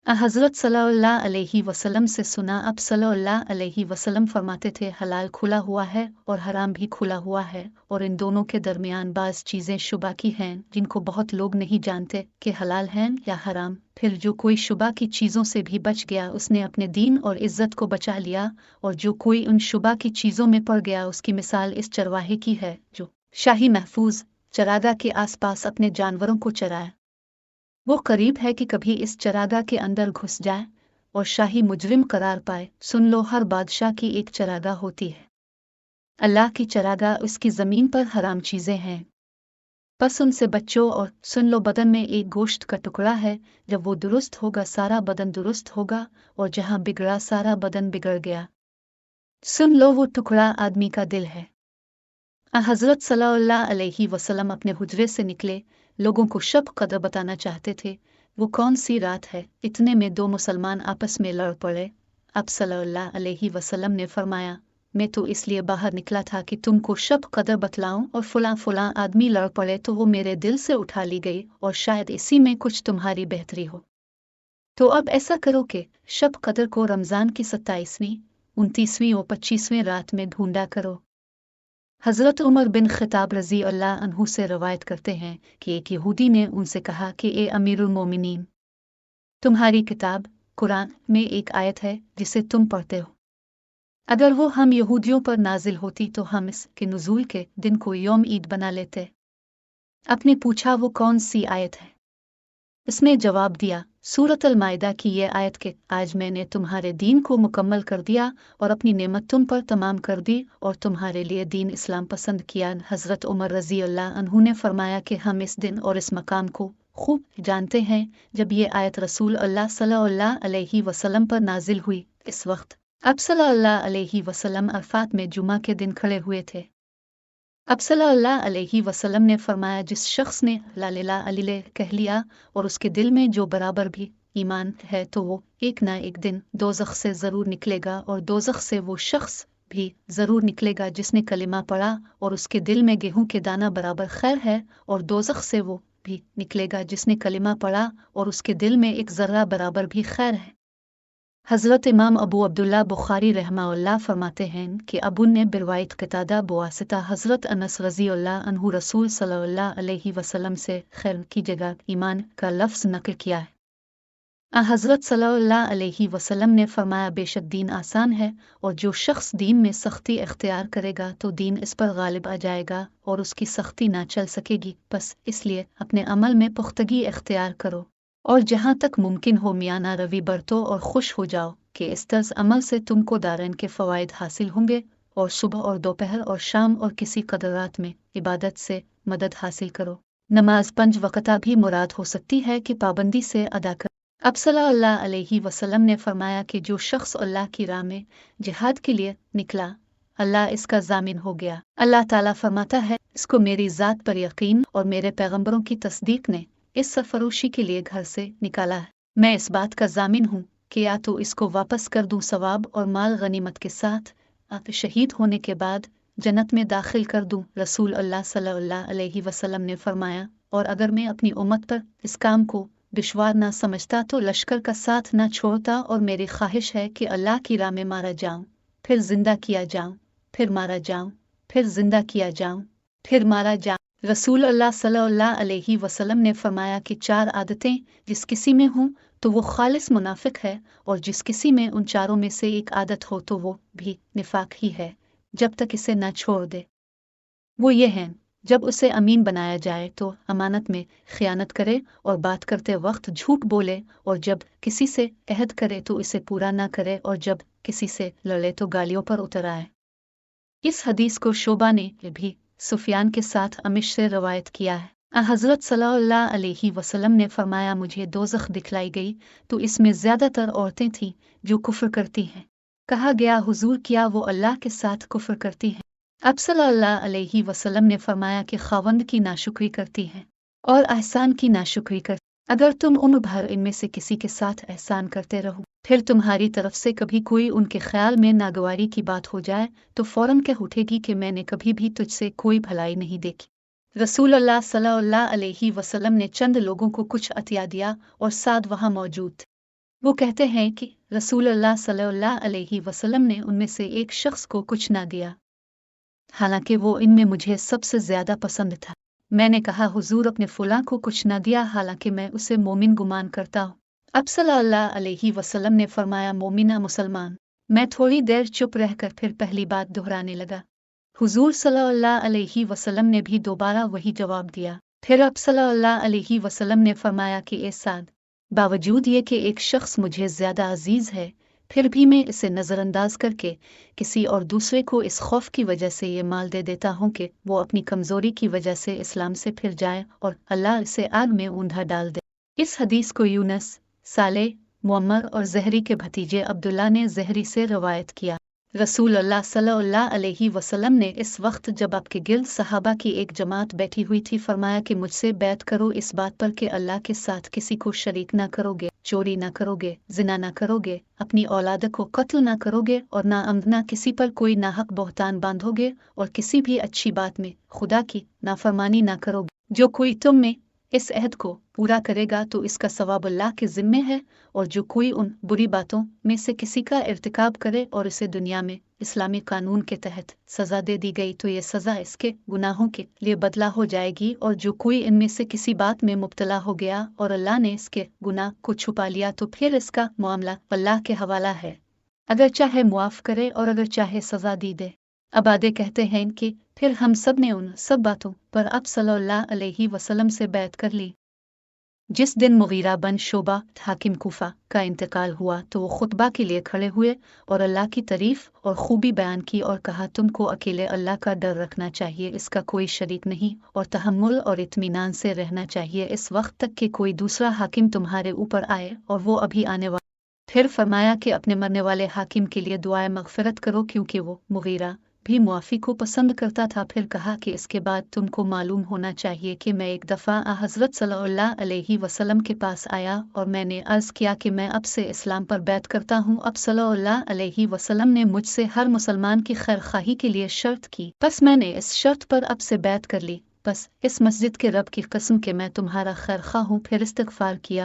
हज़रत सल्लल्लाहु अलैहि वसल्लम से सुना, अब सल्लल्लाहु अलैहि वसल्लम फरमाते थे, हलाल खुला हुआ है और हराम भी खुला हुआ है, और इन दोनों के दरमियान बाज़ चीज़ें शुबा की हैं जिनको बहुत लोग नहीं जानते कि हलाल हैं या हराम। फिर जो कोई शुबा की चीज़ों से भी बच गया उसने अपने दीन और इज़्ज़त को बचा लिया, और जो कोई उन शुबा की चीज़ों में पड़ गया उसकी मिसाल इस चरवाहे की है जो शाही महफूज चरागाह के आसपास अपने जानवरों को चराए। वो करीब है कि कभी इस चरागाह के अंदर घुस जाए और शाही मुजरिम करार पाए। सुन लो, हर बादशाह की एक चरागाह होती है। अल्लाह की चरागाह उसकी ज़मीन पर हराम चीज़ें हैं, बस उनसे बच्चों। और सुन लो, बदन में एक गोश्त का टुकड़ा है, जब वो दुरुस्त होगा सारा बदन दुरुस्त होगा, और जहाँ बिगड़ा सारा बदन बिगड़ गया। सुन लो, वो टुकड़ा आदमी का दिल है। हज़रत सल्लल्लाहु अलैहि वसल्लम अपने हुजरे से निकले, लोगों को शब कद्र बताना चाहते थे। वो कौन सी रात है? इतने में दो मुसलमान आपस में लड़ पड़े। अब सल्लल्लाहु अलैहि वसल्लम ने फरमाया, मैं तो इसलिए बाहर निकला था कि तुमको शब कद्र बतलाऊं, और फुला फुला आदमी लड़ पड़े तो वो मेरे दिल से उठा ली गई, और शायद इसी में कुछ तुम्हारी बेहतरी हो। तो अब ऐसा करो कि शब कद्र को रमज़ान की 27वीं, 29वीं और 25वीं रात में ढूंढा करो। हज़रत उमर बिन ख़िताब रज़ी अल्लाह अन्हु से रवायत करते हैं कि एक यहूदी ने उनसे कहा कि ए अमीरुल मोमिनीन, तुम्हारी किताब कुरान में एक आयत है जिसे तुम पढ़ते हो, अगर वो हम यहूदियों पर नाजिल होती तो हम इसके नुज़ूल के दिन को यौम ईद बना लेते। आपने पूछा वो कौन सी आयत है? इसने जवाब दिया, सूरत अल माइदा की ये आयत के आज मैंने तुम्हारे दीन को मुकम्मल कर दिया और अपनी नेमत तुम पर तमाम कर दी और तुम्हारे लिए दीन इस्लाम पसंद किया। हज़रत उमर रज़ी अल्लाह अन्हु ने फरमाया कि हम इस दिन और इस मकाम को खूब जानते हैं जब ये आयत रसूल अल्लाह सल्लल्लाहु अलैहि वसल्लम पर नाजिल हुई। इस वक्त अब सल्लल्लाहु अलैहि वसल्लम अरफात में जुमा के दिन खड़े हुए थे। अब सल्लल्लाहु अलैहि वसल्लम ने फरमाया, जिस शख्स ने ला इलाहा इल्लल्लाह कह लिया और उसके दिल में जो बराबर भी ईमान है तो वो एक ना एक दिन दोज़ख से ज़रूर निकलेगा, और दोज़ख से वो शख्स भी ज़रूर निकलेगा जिसने कलिमा पढ़ा और उसके दिल में गेहूं के दाना बराबर खैर है, और दोज़ख से वो भी निकलेगा जिसने कलिमा पढ़ा और उसके दिल में एक ज़र्रा बराबर भी खैर है। हज़रत इमाम अबू अब्दुल्ला बुखारी रहमहुल्लाह फरमाते हैं कि अबू ने बिरवायत क़तादा बुआसिता हज़रत अनस रज़ी अल्लाह अन्हु रसूल सल्लल्लाहु अलैहि वसल्लम से खैर की जगह ईमान का लफ्ज़ नक़ल किया है। हज़रत सल्लल्लाहु अलैहि वसल्लम ने फरमाया, बेशक दीन आसान है, और जो शख्स दीन में सख्ती इख्तियार करेगा तो दीन इस पर गालिब आ जाएगा और उसकी सख्ती ना चल सकेगी। बस इसलिए अपने अमल में पुख्तगी इख्तियार करो, और जहाँ तक मुमकिन हो मियाना रवि बरतो और खुश हो जाओ कि इस तर्ज अमल से तुमको दारैन के फ़वाइद हासिल होंगे, और सुबह और दोपहर और शाम और किसी कदर रात में इबादत से मदद हासिल करो। नमाज 5 वक़्ता भी मुराद हो सकती है कि पाबंदी से अदा कर। अब सल्लल्लाहु अलैहि वसल्लम ने फरमाया कि जो शख्स अल्लाह की राह में जिहाद के लिए निकला, अल्लाह इसका ज़ामिन हो गया। अल्लाह ताला फरमाता है, इसको मेरी ज़ात पर यकीन और मेरे पैगंबरों की तस्दीक ने इस सरफरोशी के लिए घर से निकाला है। मैं इस बात का ज़ामिन हूँ कि या तो इसको वापस कर दूँ सवाब और माल गनीमत के साथ, या शहीद होने के बाद जन्नत में दाखिल कर दूँ। रसूल अल्लाह सल्लल्लाहु अलैहि वसल्लम ने फरमाया, और अगर मैं अपनी उम्मत पर इस काम को दुश्वार ना समझता तो लश्कर का साथ ना छोड़ता, और मेरी ख्वाहिश है कि अल्लाह की राह में मारा जाऊं, फिर जिंदा किया जाऊं, फिर मारा जाऊं, फिर जिंदा किया जाऊं, फिर मारा जाऊं। रसूल अल्लाह सल्लल्लाहु अलैहि वसल्लम ने फरमाया कि 4 आदतें जिस किसी में हों तो वो खालिस मुनाफिक है, और जिस किसी में उन चारों में से एक आदत हो तो वो भी निफाक ही है जब तक इसे न छोड़ दे। वो ये हैं, जब उसे अमीन बनाया जाए तो अमानत में खयानत करे और बात करते वक्त झूठ बोले, और जब किसी से अहद करे तो इसे पूरा ना करे, और जब किसी से लड़े तो गालियों पर उतर आए। इस हदीस को शोबा ने भी सुफियान के साथ अमिश से रवायत किया है। हज़रत सल्लल्लाहु अलैहि वसल्लम ने फरमाया, मुझे दोज़ख दिखलाई गई तो इसमें ज़्यादातर औरतें थीं जो कुफ्र करती हैं। कहा गया, हुजूर क्या वो अल्लाह के साथ कुफ्र करती हैं? अब सल्लल्लाहु अलैहि वसल्लम ने फरमाया कि खावंद की नाशुक्री करती हैं और एहसान की नाशुक्री करती। अगर तुम उम्र भर इनमें से किसी के साथ एहसान करते रहो, फिर तुम्हारी तरफ से कभी कोई उनके ख्याल में नागवारी की बात हो जाए तो फौरन कह उठेगी कि मैंने कभी भी तुझसे कोई भलाई नहीं देखी। रसूल अल्लाह सल्लल्लाहु अलैहि वसल्लम ने चंद लोगों को कुछ अतिया दिया और साद वहां मौजूद थे। वो कहते हैं कि रसूलुल्लाह सल्लल्लाहु अलैहि वसल्लम ने उनमें से एक शख्स को कुछ ना दिया, हालांकि वो इनमें मुझे सबसे ज्यादा पसंद था। मैंने कहा, हुजूर अपने फुला को कुछ ना दिया, हालांकि मैं उसे मोमिन गुमान करता हूँ। अब सल्लल्लाहु अलैहि वसल्लम ने फरमाया, मोमिना मुसलमान। मैं थोड़ी देर चुप रहकर फिर पहली बात दोहराने लगा। हुजूर सल्लल्लाहु अलैहि वसल्लम ने भी दोबारा वही जवाब दिया। फिर अब सल्लल्लाहु अलैहि वसल्लम ने फरमाया कि ए साद, बावजूद ये कि एक शख्स मुझे ज्यादा अजीज है, फिर भी मैं इसे नज़रअंदाज करके किसी और दूसरे को इस खौफ की वजह से ये माल दे देता हूँ कि वो अपनी कमजोरी की वजह से इस्लाम से फिर जाए और अल्लाह इसे आग में ऊंधा डाल दे। इस हदीस को यूनस, साले, मुअम्मर और ज़हरी के भतीजे अब्दुल्ला ने ज़हरी से रवायत किया। रसूल अल्लाह सल्लल्लाहु अलैहि वसल्लम ने इस वक्त जब आपके गिल्द सहाबा की एक जमात बैठी हुई थी, फरमाया कि मुझसे बैत करो इस बात पर कि अल्लाह के साथ किसी को शरीक ना करोगे, चोरी ना करोगे, जिना ना करोगे, अपनी औलाद को कत्ल ना करोगे और ना अमदना किसी पर कोई नाहक बहतान बांधोगे और किसी भी अच्छी बात में खुदा की नाफरमानी ना करोगे। जो कोई तुम में इस अहद को पूरा करेगा तो इसका सवाब अल्लाह के ज़िम्मे है, और जो कोई उन बुरी बातों में से किसी का इर्तिकाब करे और इसे दुनिया में इस्लामी कानून के तहत सज़ा दे दी गई तो ये सज़ा इसके गुनाहों के लिए बदला हो जाएगी, और जो कोई इनमें से किसी बात में मुब्तला हो गया और अल्लाह ने इसके गुनाह को छुपा लिया तो फिर इसका मामला अल्लाह के हवाला है, अगर चाहे मुआफ़ करे और अगर चाहे सज़ा दी दे। अब आगे कहते हैं कि फिर हम सब ने उन सब बातों पर अब सल्लल्लाहु अलैहि वसल्लम से बैत कर ली। जिस दिन मुगीरा बन शोबा हाकिम कूफा का इंतकाल हुआ तो वो खुतबा के लिए खड़े हुए और अल्लाह की तारीफ और खूबी बयान की और कहा, तुमको अकेले अल्लाह का डर रखना चाहिए, इसका कोई शरीक नहीं, और तहम्मुल और इत्मीनान से रहना चाहिए इस वक्त तक कि कोई दूसरा हाकिम तुम्हारे ऊपर आए और वो अभी आने वाला। फिर फरमाया कि अपने मरने वाले हाकिम के लिए दुआए मगफिरत करो, क्योंकि वो मुगीरा भी मुआफ़ी को पसंद करता था। फिर कहा कि इसके बाद तुमको मालूम होना चाहिए कि मैं एक दफ़ा हज़रत सल्लल्लाहु अलैहि वसल्लम के पास आया और मैंने अर्ज़ किया कि मैं अब से इस्लाम पर बैत करता हूँ। अब सल्लल्लाहु अलैहि वसल्लम ने मुझसे हर मुसलमान की खैर खाही के लिए शर्त की, बस मैंने इस शर्त पर अब से बैत कर ली, बस इस मस्जिद के रब की कसम कि मैं तुम्हारा खैर खा हूँ। फिर इस्तिग़फ़ार किया